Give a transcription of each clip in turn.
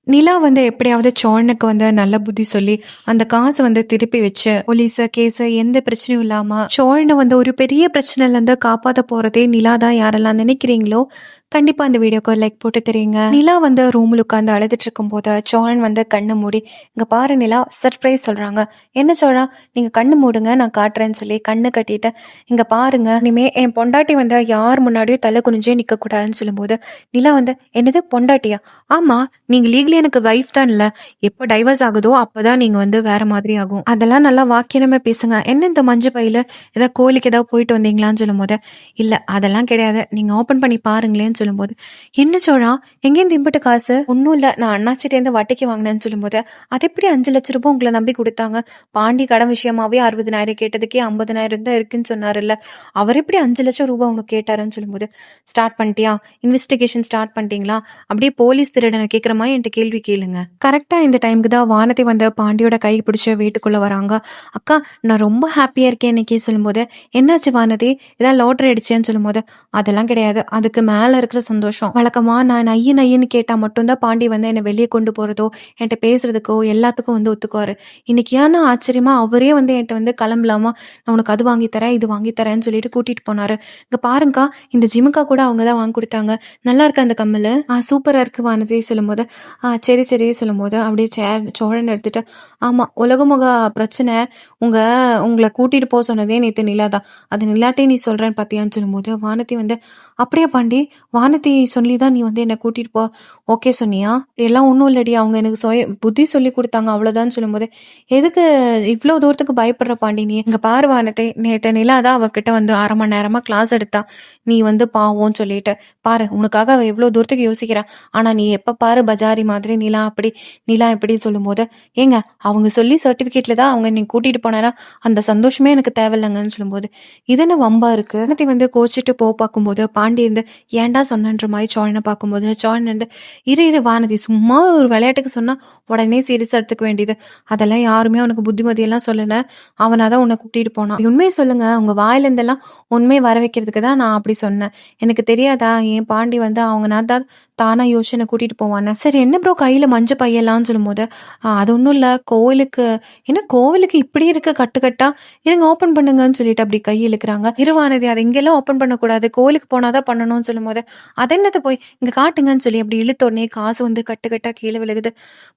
நிலா வந்து எப்படியாவது சோழனுக்கு வந்து நல்ல புத்தி சொல்லி அந்த காசை வந்து திருப்பி வச்சு போலீஸ கேஸ் எந்த பிரச்சனையும் இல்லாம சோழனை வந்து ஒரு பெரிய பிரச்சனைல இருந்து காப்பாத்த போறதே நிலா தான் யாரெல்லாம் நினைக்கிறீங்களோ கண்டிப்பா அந்த வீடியோக்கு லைக் போட்டு தெரியுங்க. நிலா வந்து ரூம்ல உட்காந்து அழுதுட்டு இருக்கும் போது சோழன் வந்து கண்ணு மூடி இங்க பாரு நிலா சர்ப்ரைஸ் சொல்றாங்க. என்ன சோழா, நீங்க கண்ணு மூடுங்க நான் காட்டுறேன்னு சொல்லி கண்ணு கட்டிட்டு இங்க பாருங்க, இனிமே என் பொண்டாட்டி வந்து யார் முன்னாடியும் தலை குனிஞ்சே நிக்க கூடாதுன்னு சொல்லும்போது நிலா வந்து என்னது பொண்டாட்டியா, ஆமா நீங்க லீகலி எனக்கு வைஃப் தான் இல்ல, எப்போ டைவர்ஸ் ஆகுதோ அப்பதான் நீங்க வந்து வேற மாதிரி ஆகும், அதெல்லாம் நல்லா வாக்கியமே பேசுங்க, என்ன இந்த மஞ்சு பையில ஏதாவது கோயிலுக்கு ஏதாவது போயிட்டு வந்தீங்களான்னு சொல்லும் போது இல்ல அதெல்லாம் கிடையாது, நீங்க ஓபன் பண்ணி பாருங்களேன்னு சொல்லும்போது என்ன சோழா எங்கேருந்து இம்பிட்டு காசு, ஒன்னும் இல்ல நான் அண்ணாச்சிட்டேருந்து வட்டிக்கு வாங்கினேன்னு சொல்லும்போது அது எப்படி 5 லட்சம் ரூபாய் உங்களை நம்பி கொடுத்தாங்க, பாண்டி கடன் விஷயமாவே 60,000 கேட்டதுக்கே 50,000 தான் இருக்குன்னு சொன்னாருல்ல, அவர் எப்படி 5 லட்சம் ரூபாய் உனக்கு கேட்டாருன்னு சொல்லும்போது ஸ்டார்ட் பண்ணிட்டியா, இன்வெஸ்டிகேஷன் ஸ்டார்ட் பண்ணிட்டீங்களா, அப்படியே போலீஸ் திருடனை கேட்குற மாதிரி என்கிட்ட கேள்வி கேளுங்க. கரெக்டா இந்த டைமுக்கு தான் வானதி வந்து பாண்டியோட கை பிடிச்சி வீட்டுக்குள்ள வராங்க. அக்கா நான் ரொம்ப ஹாப்பியா இருக்கேன் இன்னைக்கு சொல்லும்போது என்னாச்சு வானதி ஏதாவது லாட்டரி அடிச்சேன்னு சொல்லும்போது அதெல்லாம் கிடையாது, அதுக்கு மேல இருக்கிற சந்தோஷம், வழக்கமா நான் நையு நையுன்னு கேட்டா மட்டும்தான் பாண்டி வந்து என்னை வெளியே கொண்டு போறதோ என்கிட்ட பேசுறதுக்கோ எல்லாத்துக்கும் வந்து ஒத்துக்குவாரு. இன்னைக்கு ஏன்னா ஆச்சரியமா அவரே வந்து என்கிட்ட வந்து கிளம்பலாமா, நான் உனக்கு அது வாங்கி தரேன் இது வாங்கி தரேன்னு சொல்லிட்டு கூட்டிட்டு போனாரு. இங்க பாருங்கக்கா இந்த ஜிமுக்கா கூட அவங்க தான் வாங்கி கொடுத்தாங்க, நல்லா இருக்கு அந்த கம்மல், சூப்பரா இருக்கு வானதி சொல்லும்போது சரி சரி சொல்லும்போது அப்படியே சோழன் எடுத்துட்டு ஆமா உலகமுக பிரச்சனை உங்களை கூட்டிட்டு போக சொன்னதே நேற்று நிலா தான், அது நிலாட்டே நீ சொல்றேன்னு பாத்தியான்னு சொல்லும்போது வானதி வந்து அப்படியே பாண்டி வானதி சொல்லிதான் நீ வந்து என்னை கூட்டிட்டு போ ஓகே சொன்னியா, எல்லாம் ஒன்றும் இல்லடி அவங்க எனக்கு புத்தி சொல்லி கொடுத்தாங்க அவ்வளோதான் சொல்லும்போது எதுக்கு இவ்வளோ தூரத்துக்கு பயப்படுற பாண்டி, நீ இங்க பாரு வானதி நேற்று நிலா தான் அவகிட்ட வந்து 1/2 மணி நேரமா கிளாஸ் எடுத்தா, நீ வந்து பாவோன்னு சொல்லிட்டு பாரு உனக்காக அவ எவ்வளோ தூரத்துக்கு யோசிக்கிறா, ஆனா நீ எப்ப பாரு பஜாரி மாதிரி நிலா அப்படி நிலா இப்படி சொல்லும்போது ஏங்க அவங்க சொல்லி சர்டிபிகேட்ல தான் அவங்க நீ கூட்டிட்டு போனா அந்த சந்தோஷமே எனக்கு தேவையில்லைங்கன்னு சொல்லும்போது இது என்ன வம்பா இருக்கு, வானதி வந்து கோச்சிட்டு பார்க்கும்போது பாண்டி இருந்து ஏன்டா சொன்னன்ற மாதிரி சோழனை பார்க்கும்போது சோழன் இருந்து இரு வானதி சும்மா ஒரு விளையாட்டுக்கு சொன்னா உடனே சீரியஸ் எடுத்துக்க வேண்டியது, அதெல்லாம் யாருமே அவனுக்கு புத்திமதியெல்லாம் சொல்லல, அவனாதான் உன்னை கூட்டிட்டு போனான், உண்மையை சொல்லுங்க உங்க வாயில இருந்தெல்லாம் உண்மையை வர வைக்கிறதுக்கு தான் நான் அப்படி சொன்னேன், எனக்கு தெரியாதா என் பாண்டி வந்து அவங்க நான் தான் தானா யோசனை கூட்டிட்டு போவானே, சரி என்ன ப்ரோ கையில மஞ்ச பையெல்லாம் சொல்லும்போது அது ஒன்றும் இல்லை கோவிலுக்கு, என்ன கோவிலுக்கு இப்படி இருக்கு கட்டுக்கட்டா, இருங்க ஓப்பன் பண்ணுங்கன்னு சொல்லிட்டு அப்படி கை இழுக்கிறாங்க, இருவானதி அதை இங்கெல்லாம் ஓப்பன் பண்ணக்கூடாது கோவிலுக்கு போனாதான் பண்ணணும்னு சொல்லும்போது அது என்னத்தை போய் இங்க காட்டுங்கன்னு சொல்லி அப்படி இழுத்த உடனே காசு வந்து கட்டுக்கட்டா கீழே விழுகுது.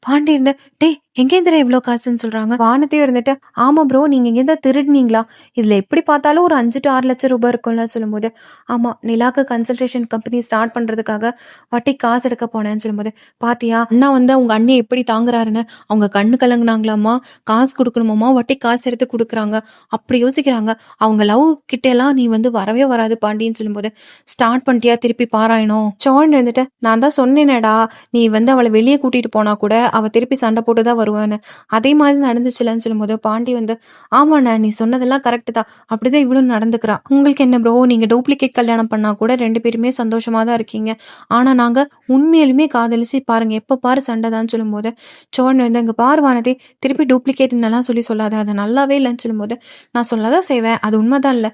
பாண்டி இருந்து டேய் எங்கேந்திர இவ்வளோ காசுன்னு சொல்றாங்க. வானத்தையும் இருந்துட்டு ஆமா ப்ரோ நீங்க எங்கேருந்தா திருடுனீங்களா, இதுல எப்படி பார்த்தாலும் ஒரு 5 to 6 லட்சம் ரூபாய் இருக்கும்ல சொல்லும்போது ஆமா நிலாக்கு கன்சல்டேஷன் கம்பெனி ஸ்டார்ட் பண்றதுக்காக வட்டி காசு எடுக்க போனேன்னு சொல்லும்போது பாத்தியா அண்ணா வந்து அவங்க அண்ணி எப்படி தாங்குறாருன்னு, அவங்க கண்ணு கலங்குனாங்களாமா, காசு கொடுக்கணுமாமா, வட்டி காசு எடுத்து கொடுக்குறாங்க, அப்படி யோசிக்கிறாங்க, அவங்க லவ் கிட்ட எல்லாம் நீ வந்து வரவே வராது பாண்டின்னு சொல்லும்போது ஸ்டார்ட் பண்ணிட்டியா திருப்பி பாராயணும், சோழன் இருந்துட்டு நான் தான் சொன்னேனேடா நீ வந்து அவளை வெளியே கூட்டிட்டு போனா கூட அவ திருப்பி சண்டை போட்டுதான் வருவான்னு, அதே மாதிரி நடந்துச்சுலன்னு சொல்லும்போது பாண்டி வந்து ஆமாண்ணா நீ சொன்னதெல்லாம் கரெக்ட் தான், அப்படிதான் இவ்வளவு நடந்துக்கிறா, உங்களுக்கு என்ன ப்ரோ நீங்க டூப்ளிகேட் கல்யாணம் பண்ணா கூட 2 பேருமே சந்தோஷமா தான் இருக்கீங்க, ஆனா நாங்க உண்மையிலுமே காதலிச்சு பாருங்க எப்ப பாரு சண்டை தான் சொல்லும்போது சோழன் வந்து அங்க பாரு வானதி திருப்பி டூப்ளிகேட்னெல்லாம் சொல்லாத, அது நல்லாவே இல்லைன்னு சொல்லும்போது நான் சொல்லதான் செய்வேன் அது உண்மைதான் இல்ல,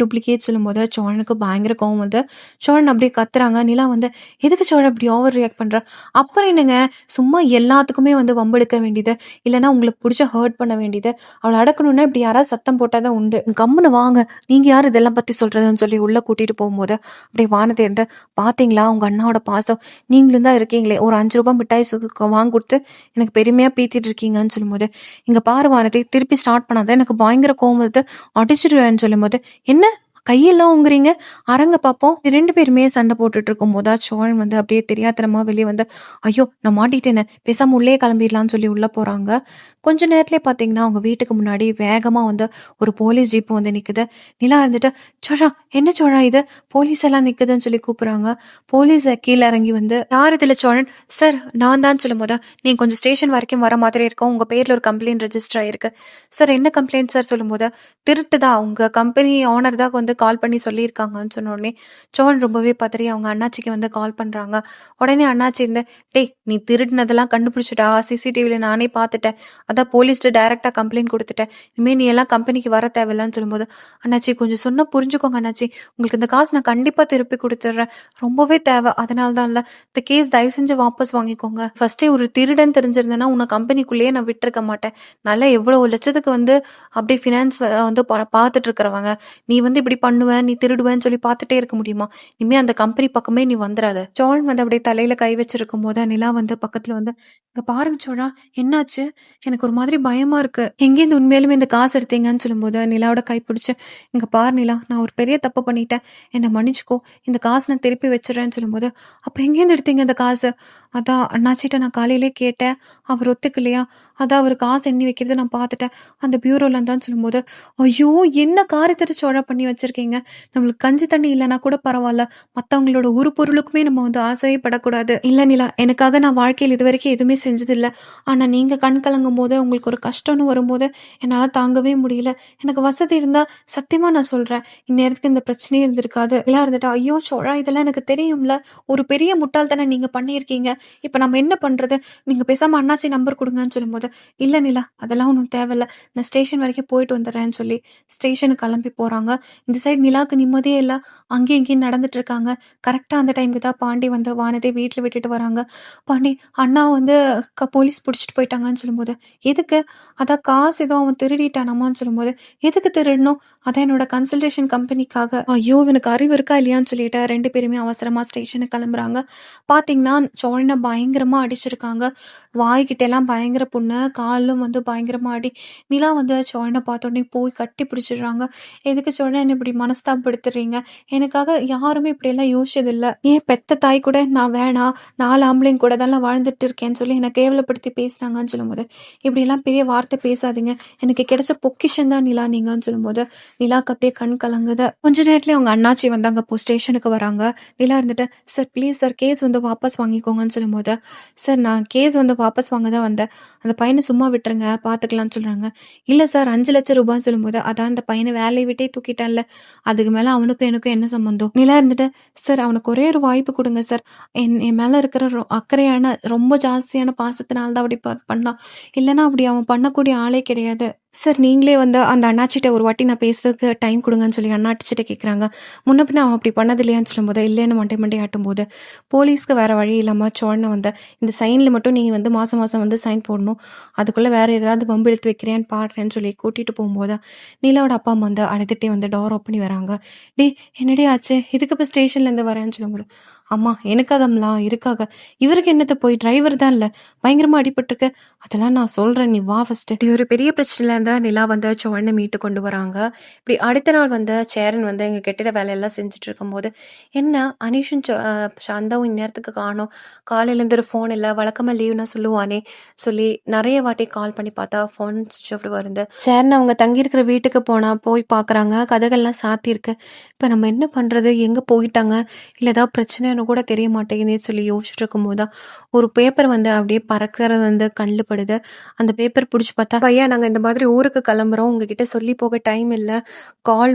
டூப்ளிகேட் சொல்லும்போது சோழனுக்கு பயங்கர கோவம் வந்து சோழன் அப்படியே கத்துறாங்க. நிலா வந்து எதுக்கு சோழன் அப்படி ஓவர் ரியாக்ட் பண்ற, அப்புறம் என்னங்க சும்மா எல்லாத்துக்குமே வந்து வம்பெடுக்க வேண்டியது, இல்லைன்னா உங்களை பிடிச்ச ஹர்ட் பண்ண வேண்டியது, அவளை அடக்கணும்னா இப்படி யாராவது சத்தம் போட்டாதான் உண்டு, கம்முன்னு வாங்க நீங்க யார் இதெல்லாம் பத்தி சொல்றதுன்னு சொல்லி உள்ள கூட்டிட்டு போகும்போது அப்படியே வானத்தை இருந்து பாத்தீங்களா உங்க அண்ணாவோட பாசம், நீங்களும் தான் இருக்கீங்களே ஒரு 5 ரூபாய் மிட்டாய் வாங்கி கொடுத்து எனக்கு பெருமையா பீத்திட்டு இருக்கீங்கன்னு சொல்லும்போது இங்க பாரு வானத்தை திருப்பி ஸ்டார்ட் பண்ணாத எனக்கு பயங்கர கோவம் வருது அடிச்சிடுவேன்னு சொல்லும்போது என்ன கையெல்லாம் உங்குறீங்க அரங்க பார்ப்போம், 2 பேருமே சண்டை போட்டுட்டு இருக்கும் போதா சோழன் வந்து அப்படியே தெரியாதனமா வெளியே வந்து ஐயோ நான் மாட்டிட்டேன்னு பேசாம உள்ளே கிளம்பிடலாம்னு சொல்லி உள்ள போறாங்க. கொஞ்ச நேரத்திலே பாத்தீங்கன்னா அவங்க வீட்டுக்கு முன்னாடி வேகமா வந்து ஒரு போலீஸ் ஜீப் வந்து நிக்குது. நிலா இருந்துட்டு சோழா என்ன சோழா இது போலீஸ் எல்லாம் நிக்குதுன்னு சொல்லி கூப்பிடுறாங்க. போலீஸ் கீழே இறங்கி வந்து யார் இதுல சோழன், சார் நான் தான் சொல்லும் போது நீங்க கொஞ்சம் ஸ்டேஷன் வரைக்கும் வர மாதிரி இருக்கும், உங்க பேர்ல ஒரு கம்ப்ளைண்ட் ரெஜிஸ்டர் ஆயிருக்கு, சார் என்ன கம்ப்ளைண்ட் சார் சொல்லும்போது திருட்டுதான் உங்க கம்பெனி ஓனர் தான் வந்து வந்து கால் பண்ணி சொல்லியிருக்காங்கன்னு சொன்ன உடனே சோழன் ரொம்பவே பதறி அவங்க அண்ணாச்சிக்கு வந்து கால் பண்றாங்க. உடனே அண்ணாச்சி இருந்து, "டேய் நீ திருடினதெல்லாம் கண்டுபிடிச்சுட்டா, சிசிடிவில நானே பார்த்துட்டேன். அதான் போலீஸ்ட்ட டைரக்ட்டா கம்ப்ளைண்ட் குடுத்துட்டேன். இனிமே நீ எல்லாம் கம்பெனிக்கு வர தேவையில்லன்னு" சொல்லும்போது, "அண்ணாச்சி கொஞ்சம் சொன்னா புரிஞ்சுக்கோங்க அண்ணாச்சி. உங்களுக்கு இந்த காசு நான் கண்டிப்பா திருப்பி குடுத்துடுறேன். ரொம்பவே தேவை. அதனால தான்ல. இந்த கேஸ் தயவு செஞ்சு வாபஸ் வாங்கிக்கோங்க. ஃபர்ஸ்ட்டே ஒரு திருடன் தெரிஞ்சிருந்தேன்னா உன்ன கம்பெனிக்குள்ளேயே நான் விட்டுருக்க மாட்டேன். நல்லா எவ்வளோ லட்சத்துக்கு வந்து அப்படியே ஃபினான்ஸ் வந்து பார்த்துட்டு இருக்கிறவங்க. நீ வந்து இப்படி பண்ணுவ, நீ திருடுவேன்னு சொல்லி பார்த்துட்டே இருக்க முடியுமா? இனிமே அந்த கம்பெனி பக்கமே நீ வந்துராத." சோழன் வந்து அப்படியே தலையில கை வச்சிருக்கும் போது நிலா வந்து பக்கத்துல வந்து, "இங்க பாருங்க சோழா, என்னாச்சு? எனக்கு ஒரு மாதிரி பயமா இருக்கு. எங்கேருந்து உண்மையாலுமே இந்த காசு எடுத்தீங்கன்னு?" சொல்லும்போது நிலாவோட கை பிடிச்சு, "இங்க பாரு நிலா, நான் ஒரு பெரிய தப்பு பண்ணிட்டேன். என்ன மன்னிச்சுக்கோ. இந்த காசு நான் திருப்பி வச்சுடுறேன்னு" சொல்லும்போது, "அப்ப எங்கேருந்து எடுத்தீங்க இந்த காசு?" "அதான் அண்ணாச்சிட்ட நான் காலையிலே கேட்டேன். அவர் ஒத்துக்கலையா? அதான் அவர் காசு எண்ணி வைக்கிறத நான் பார்த்துட்டேன். அந்த பியூரோல இருந்தான்னு" சொல்லும்போது, "ஐயோ! என்ன காரியத்த சோழா பண்ணி வச்சிருக்கீங்க. நம்மளுக்கு கஞ்சி தண்ணி இல்லன்னா கூட பரவால்ல. மத்தவங்களோட ஒரு பொருளுக்குமே நம்ம வந்து ஆசையே படக்கூடாது. இல்ல நிலா, எனக்காக நான் வாழ்க்கையில இதுவரைக்கும் எதுவுமே செஞ்சதில்ல. ஆனா நீங்க கண் கலங்கும்போது, உங்களுக்கு ஒரு கஷ்டம்னு வரும்போது என்னால தாங்கவே முடியல. எனக்கு வசதி இருந்தா சத்தியமா நான் சொல்றேன். இந்நேரத்துக்கு இந்த பிரச்சனையே இருந்திருக்காது." எல்லாம் இருந்துட்டு, "ஐயோ! சோழா இதெல்லாம் எனக்கு தெரியும்ல. ஒரு பெரிய முட்டாள்தனம் நீங்க பண்ணியிருக்கீங்க. இப்ப நம்ம என்ன பண்றது? நீங்க பேசாம அண்ணாச்சி நம்பர் குடுங்கன்னு" சொல்லும்போது, "இல்ல நிலா, அதெல்லாம் ஒண்ணும் தேவையில்ல. நான் ஸ்டேஷன் வரைக்கும் போயிட்டு வந்துடுறேன்னு" சொல்லி ஸ்டேஷனுக்கு கிளம்பி போறாங்க. இந்த சைடு நிலாவுக்கு நிம்மதியே இல்ல. அங்கேயும் இங்கேயும் நடந்துட்டு இருக்காங்க. கரெக்ட்டா அந்த டைமுக்கு தான் பாண்டி வந்து வானதிய வீட்ல விட்டுட்டு வராங்க. பாண்டி, "அண்ணா வந்து போலீஸ் புடிச்சுட்டு போயிட்டாங்கன்னு" சொல்லும்போது, "எதுக்கு?" அதான் காசு ஏதோ அவன் திருடிட்டானாமான்னு சொல்லும்போது, "எதுக்கு திருடணும்?" "அதான் என்னோட கன்சல்டேஷன் கம்பெனிக்காக." ஐயோ! இவனுக்கு அறிவு இருக்கா இல்லையான்னு சொல்லிட்டு 2 பேருமே அவசரமா ஸ்டேஷனுக்கு கிளம்புறாங்க. பார்த்தீங்கன்னா, சோழன பயங்கரமா அடிச்சிருக்காங்க. வாய்கிட்ட எல்லாம் பயங்கர புண்ணு, காலும் வந்து பயங்கரமா அடி. நிலா வந்து சோழன பார்த்தோனே போய் கட்டி பிடிச்சிடுறாங்க. "எதுக்கு சோழன் என்ன இப்படி மனஸ்தாபப்படுத்துறீங்க? எனக்காக யாருமே இப்படியெல்லாம் யோசிச்சதில்ல. ஏன் பெத்த தாய் கூட நான் வேணாம், 4 ஆம்பளைங்க கூட தான்லாம் வாழ்ந்துட்டு இருக்கேன்னு" சொல்லி என்ன கேவலப்படுத்தி பேசுனாங்கன்னு சொல்லும்போது, "இப்படியெல்லாம் பெரிய வார்த்தை பேசாதீங்க. எனக்கு கிடைச்ச பொக்கிஷம் தான் நிலா நீங்கன்னு" சொல்லும்போது, நிலாக்கு அப்படியே கண் கலங்குது. கொஞ்ச நேரத்துலயே அவங்க அண்ணாச்சி வந்து அங்க ஸ்டேஷனுக்கு வராங்க. நிலா இருந்துட்டு, "சார் ப்ளீஸ் சார், கேஸ் வந்து வாபஸ் வாங்கிக்கோங்கன்னு" சொல்லும்போது, "சார் நான் கேஸ் வந்து வாபஸ் வாங்க தான் வந்தேன். அந்த பையன சும்மா விட்டுருங்க, பார்த்துக்கலாம்னு" சொல்றாங்க. "இல்ல சார், 5,00,000 ரூபான்னு" சொல்லும்போது, "அதான் அந்த பையன வேலைய விட்டே தூக்கிட்டேன்ல. அதுக்கு மேல அவனுக்கும் எனக்கும் என்ன சம்மந்தம்?" நிலா இருந்துட்டு, "சார் அவனுக்கு ஒரே ஒரு வாய்ப்பு குடுங்க சார். என் மேல இருக்கிற அக்கறையான ரொம்ப ஜாஸ்தியான பாசத்தினால தான் அப்படி பண்ணான். இல்லன்னா அப்படி அவன் பண்ணக்கூடிய ஆளே கிடையாது. சார் நீங்களே வந்து அந்த அண்ணாச்சிட்ட ஒரு வாட்டி நான் பேசுறதுக்கு டைம் குடுங்கன்னு" சொல்லி அண்ணாச்சிட்ட கேட்குறாங்க. முன்ன பின்ன அவன் அப்படி பண்ணது இல்லையான்னு சொல்லும்போது, இல்லைன்னு மண்டை ஆட்டும்போது, போலீஸ்க்கு வேற வழி இல்லாம சோழன வந்து, "இந்த சைன்ல மட்டும் நீங்க வந்து மாசம் மாசம் வந்து சைன் போடணும். அதுக்குள்ள வேற ஏதாவது வம்பு இழுத்து வைக்கிறியான்னு பாடுறேன்னு" சொல்லி கூட்டிட்டு போகும்போது, நிலாவோட அப்பா அம்மா வந்து அழுதுட்டே வந்து டோர் ஓப்பன் பண்ணி வராங்க. "டேய் என்னடி ஆச்சு? எதுக்கு இப்ப ஸ்டேஷன்லேருந்து வரேன்னு" சொல்லும்போது, "அம்மா எனக்காகம்லாம் இருக்காக. இவருக்கு என்னத்த போய் டிரைவர் தான் இல்ல. பயங்கரமா அடிபட்டுருக்கு. அதெல்லாம் நான் சொல்றேன். நீ வா ஃபர்ஸ்ட்டு." இப்படி ஒரு பெரிய பிரச்சனையில இருந்தா நிலா வந்து சோழனை மீட்டு கொண்டு வராங்க. இப்படி அடுத்த நாள் வந்து சேரன் வந்து எங்க கட்டிட வேலையெல்லாம் செஞ்சுட்டு இருக்கும்போது, "என்ன அனீஷும் சாந்தாவும் இந்நேரத்துக்கு காணோம். காலையிலேருந்து ஒரு ஃபோன் இல்ல. வழக்கமா லீவ்னா சொல்லுவானே" சொல்லி நிறைய வாட்டி கால் பண்ணி பார்த்தா ஃபோன் ஸ்விட்ச் ஆஃப் வருது. சேரன் அவங்க தங்கியிருக்கிற வீட்டுக்கு போய் பார்க்குறாங்க. கதகெல்லாம் சாத்தியிருக்கு. இப்போ நம்ம என்ன பண்ணுறது? எங்கே போயிட்டாங்க? இல்லை ஏதாவது பிரச்சனைன்னு கூட தெரிய மாட்டேங்குதுன்னு சொல்லி யோசிச்சுட்டு இருக்கும்போது தான் ஒரு பேப்பர் வந்து அப்படியே பறக்கிறது வந்து கண்ணில் படுது. அந்த பேப்பர் பிடிச்சி பார்த்தா, "பையா நாங்கள் இந்த மாதிரி ஊருக்கு கிளம்புறோம். உங்ககிட்ட சொல்லி போக டைம் இல்லை. கால்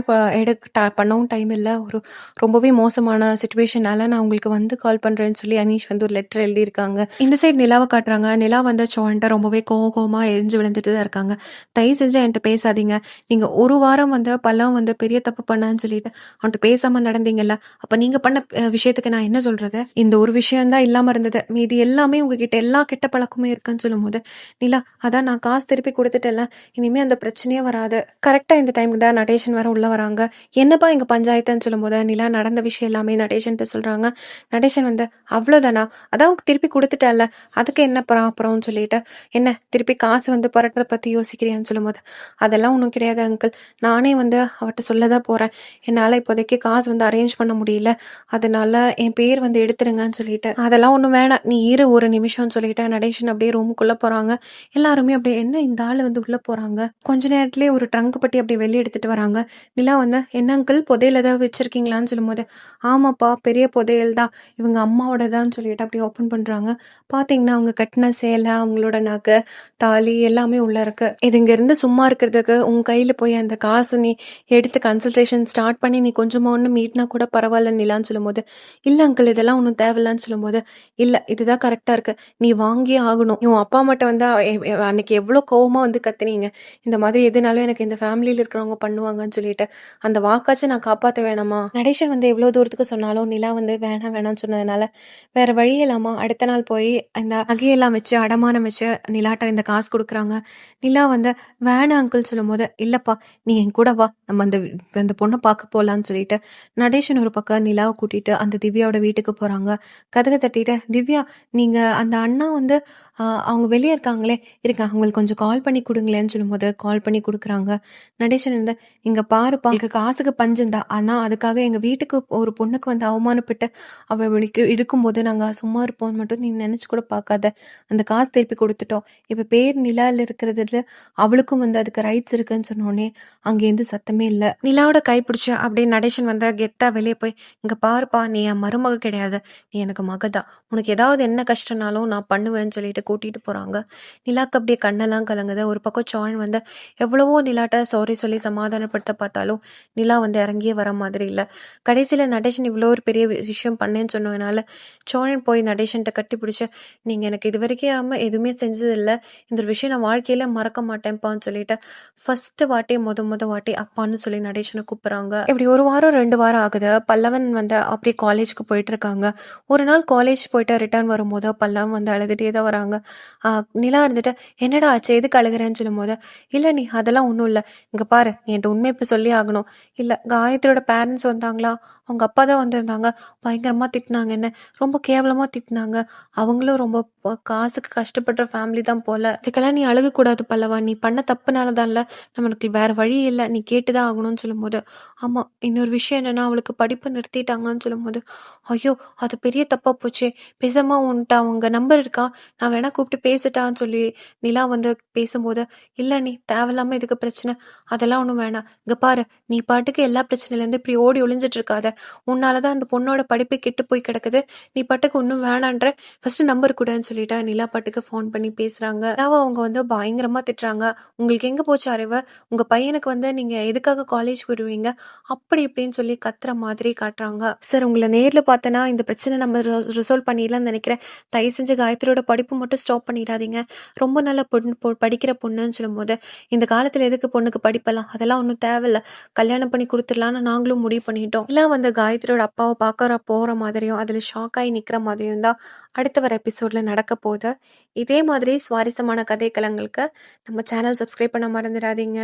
பண்ணவும் டைம் இல்லை. ஒரு ரொம்பவே மோசமான சுச்சுவேஷனால நான் உங்களுக்கு வந்து கால் பண்ணுறேன்னு" சொல்லி அனீஷ் வந்து ஒரு லெட்டர் எழுதியிருக்காங்க. இந்த சைடு நிலாவை காட்டுறாங்க. நிலா வந்து சோழன்ட்ட ரொம்பவே கோவமா எரிஞ்சு விழுந்துட்டு தான் இருக்காங்க. "தயவு செஞ்சு என்கிட்ட பேசாதீங்க. நீங்க ஒரு வாரம் வந்து பல்லவம் வந்து பெரிய தப்பு பண்ணான்னு சொல்லிட்டு அவன்கிட்ட பேசாம நடந்தீங்கல்ல. அப்ப நீங்க பண்ண விஷயத்துக்கு நான் என்ன சொல்றது? இந்த ஒரு விஷயம் தான் இல்லாம இருந்தது. மீதி எல்லாமே உங்ககிட்ட எல்லா கெட்ட பழக்கமும் இருக்குன்னு" சொல்லும்போது, நிலா, "அதான் நான் காசு திருப்பி கொடுத்துட்டேன்ல. இனிமே அந்த பிரச்சனையே வராது." கரெக்டா இந்த டைமுக்கு தான் நடேசன் வேற உள்ள வராங்க. "என்னப்பா எங்க பஞ்சாயத்துன்னு" சொல்லும்போது, நிலா நடந்த விஷயம் எல்லாமே நடேசன்ட்ட சொல்றாங்க. நடேசன் வந்து, "அவ்வளோதானா? அதான் உனக்கு திருப்பி கொடுத்துட்டேன்ல. அதுக்கு என்ன அப்புறம்னு சொல்லிட்டு, என்ன திருப்பி காசு வந்து புரட்டுறத பத்தி யோசிக்கிறியான்னு" சொல்லும்போது, "அதெல்லாம் ஒன்றும் கிடையாது அங்கிள். நானே வந்து அவட்ட சொல்ல தான் போறேன். என்னால் இப்போதைக்கு காசு வந்து அரேஞ்ச் பண்ண முடியல. அதனால என் பேர் வந்து எடுத்துருங்கன்னு சொல்லிட்டு. அதெல்லாம் ஒண்ணும் வேணாம். நீ இரு ஒரு நிமிஷம்னு சொல்லிட்டு நடேஷன் அப்படியே ரூமுக்குள்ள போறாங்க. எல்லாருமே அப்படியே என்ன இந்த ஆளு வந்து உள்ள போறாங்க. கொஞ்ச நேரத்திலேயே ஒரு ட்ரங்க் பட்டி அப்படியே வெளிய எடுத்துட்டு வராங்க. நிலா வந்து என்ன அங்கிள் புதையல் ஏதாவது வச்சிருக்கீங்களான்னு சொல்லும்போது, ஆமாப்பா பெரிய புதையல் தான். இவங்க அம்மாவோடதான்னு சொல்லிட்டு அப்படியே ஓப்பன் பண்றாங்க. பார்த்தீங்கன்னா அவங்க கட்டின சேலை, அவங்களோட நகை, தாலி எல்லாமே உள்ள இருக்கு. இது இங்க இருந்து சும்மா இருக்கிறதுக்கு உன் கையில போய் அந்த காசு நீ எடுத்து கன்சல்டேஷன் ஸ்டார்ட் பண்ணி நீ கொஞ்சமா ஒன்று மீட்னா கூட பரவாயில்ல நிலான்னு சொல்லும்போது, இல்ல அங்கிள் இதெல்லாம் ஒன்றும் தேவையில்லன்னு சொல்லும்போது, இல்ல இதுதான் கரெக்டா இருக்கு. நீ வாங்கியே ஆகணும். உன் அப்பா அம்மாட்ட வந்து அன்னைக்கு எவ்வளோ கோவமா வந்து கத்துனீங்க. இந்த மாதிரி எதுனாலும் எனக்கு இந்த ஃபேமிலியில இருக்கிறவங்க பண்ணுவாங்கன்னு சொல்லிட்டு அந்த வாக்காச்சும் நான் காப்பாற்ற வேணாமா. நடேஷன் வந்து எவ்வளோ தூரத்துக்கு சொன்னாலும் நிலா வந்து வேணாம் வேணாம்னு சொன்னதுனால வேற வழி இல்லாம அடுத்த நாள் போய் இந்த நகையெல்லாம் வச்சு அடமானம் வச்சு நிலாட்ட இந்த காசு கொடுக்குறாங்க. நிலா வந்து வேணாம் அங்கிள் சொல்லும்போது, இல்லப்பா நீ என் கூட வா நம்ம அந்த அந்த பொண்ணை பார்க்க போகலான்னு சொல்லிட்டு நடேஷன் ஒரு பக்கம் நிலாவை கூட்டிட்டு அந்த திவ்யாவோட வீட்டுக்கு போறாங்க. கதவை தட்டிட்டு, திவ்யா நீங்க அந்த அண்ணா வந்து அவங்க வெளியே இருக்காங்களே இருங்க அவங்களுக்கு கொஞ்சம் கால் பண்ணி கொடுங்களேன்னு சொல்லும்போது கால் பண்ணி கொடுக்குறாங்க. நடேஷன் இருந்து, இங்க பாருப்பா எங்களுக்கு காசுக்கு பஞ்சம் தான். ஆனா அதுக்காக எங்க வீட்டுக்கு ஒரு பொண்ணுக்கு வந்து அவமானப்பட்டு அவளுக்கு இருக்கும்போது நாங்க சும்மா இருப்போம்னு மட்டும் நீ நினைச்சு கூட பார்க்காத. அந்த காசு திருப்பி கொடுத்துட்டோம். இப்ப பேர் நிலால இருக்கிறதுல அவளுக்கும் வந்து அதுக்கு ரைட்ஸ் இருக்குன்னு சொன்னோடனே அங்கேருந்து சத்தமே இல்ல. நிலாவோட கை பிடிச்சு அப்படியே நடேஷன் வந்து கெத்தா வெளியே போய், இங்க பாருப்பா நீ என் மருமக கிடையாது, நீ எனக்கு மகதான். உனக்கு ஏதாவது என்ன கஷ்டம்னாலும் நான் பண்ணுவேன்னு சொல்லிட்டு கூட்டிட்டு போறாங்க. நிலாக்கு அப்படியே கண்ணெல்லாம் கலங்குது. ஒரு பக்கம் சோழன் வந்து எவ்வளவோ நிலாட்ட சாரி சொல்லி சமாதானப்படுத்த பார்த்தாலும் நிலா வந்து இறங்கியே வர மாதிரி இல்லை. கடைசியில் நடேஷன் இவ்வளோ ஒரு பெரிய விஷயம் பண்ணேன்னு சொன்னதுனால சோழன் போய் நடேஷன்ட்ட கட்டி பிடிச்சி, நீங்கள் எனக்கு இது வரைக்கும் எதுவுமே செஞ்சதில்லை, இந்த ஒரு விஷயம் நான் வாழ்க்கையில் மறக்க மாட்டேன்ப்பான்னு சொல்லிட்டு ஃபர்ஸ்ட் வாட்டி முத வாட்டி அப்பான்னு சொல்லி நடேஷனை கூப்பிட்றாங்க. இப்படி ஒரு வாரம் 2 வாரம் ஆகுது. பல்லவன் வந்து அப்படியே காலேஜ்க்கு போயிட்டு இருக்காங்க. ஒரு நாள் காலேஜ் போயிட்டு ரிட்டர்ன் வரும்போது பல்லவன் வந்து அழுதுகிட்டே தான் வராங்க. நிலா இருந்துட்டு, என்னடா ஆச்சு எதுக்கு அழுகிறேன்னு சொல்லும்போது, இல்லை நீ அதெல்லாம் ஒன்றும் இல்லை, இங்கே பாரு நீ என்கிட்ட உண்மை இப்போ சொல்லி ஆகணும். இல்லை காயத்ரியோட பேரண்ட்ஸ் வந்தாங்களா, அவங்க அப்பா தான் வந்திருந்தாங்க, பயங்கரமாக திட்டினாங்க, என்ன ரொம்ப கேவலமாக திட்டினாங்க. அவங்களும் ரொம்ப காசுக்கு கஷ்டப்படுற ஃபேமிலி தான் போல. இதுக்கெல்லாம் நீ அழுகக்கூடாது பல்லவா, நீ பண்ண தப்புனால தான் இல்லை, நம்மளுக்கு வேற வழி இல்லை, நீ கேட்டுதான் ஆகணும்னு சொல்லும்போது, ஆமாம் இன்னொரு விஷயம் என்னன்னா அவளுக்கு படிப்பு நிறுத்திட்டாங்கன்னு சொல்லும்போது, ஐயோ அது பெரிய தப்பா போச்சே, பேசாம உன்கிட்ட அவங்க நம்பர் இருக்கா, நான் வேணா கூப்பிட்டு பேசிட்டான்னு சொல்லி நிலா வந்து பேசும்போது, இல்லை நீ தேவையில்லாம இதுக்கு பிரச்சனை, அதெல்லாம் ஒன்றும் வேணாம், இங்கே பாரு நீ பாட்டுக்கு எல்லா பிரச்சனையிலேருந்து இப்படி ஓடி ஒளிஞ்சிட்டு இருக்காத, உன்னாலதான் அந்த பொண்ணோட படிப்பு கெட்டு போய் கிடக்குது, நீ பாட்டுக்கு ஒன்றும் வேணான்ற, ஃபர்ஸ்ட் நம்பர் கூடன்னு சொல்லிட்டு நிலா பாட்டுக்கு ஃபோன் பண்ணி பேசுறாங்க. நிலாவை அவங்க வந்து பயங்கரமா திட்டுறாங்க. உங்களுக்கு எங்க போச்சு அறிவு, உங்க பையனுக்கு வந்து நீங்க எதுக்காக காலேஜ் விடுவீங்க, அப்படி இப்படின்னு சொல்லி கத்துற மாதிரி காட்டுறாங்க. சார் உங்களை நேர்ல பார்த்தனா இந்த பிரச்சனை நம்ம ரிசால்வ் பண்ணிடலாம்னு நினைக்கிறேன், தயவு செஞ்சு காயத்ரியோட படிப்பு மட்டும் ஸ்டாப் பண்ணிடாதீங்க, ரொம்ப நல்ல பொண்ணு படிக்கிற பொண்ணுன்னு சொல்லும்போது, இந்த காலத்துல எதுக்கு பொண்ணுக்கு படிப்பெல்லாம், அதெல்லாம் ஒன்றும் தேவையில்ல, கல்யாணம் பண்ணி கொடுத்துடலான்னு நாங்களும் முடிவு பண்ணிட்டோம். எல்லாம் வந்து காயத்ரியோட அப்பாவை பார்க்கற போற மாதிரியும் அதுல ஷாக் ஆகி நிக்கிற மாதிரியும் தான் அடுத்த வர எபிசோட்ல நடக்க போகுது. இதே மாதிரி சுவாரஸ்யமான கதைக்களங்களுக்கு நம்ம சேனல் சப்ஸ்கிரைப் பண்ண மறந்துடாதீங்க.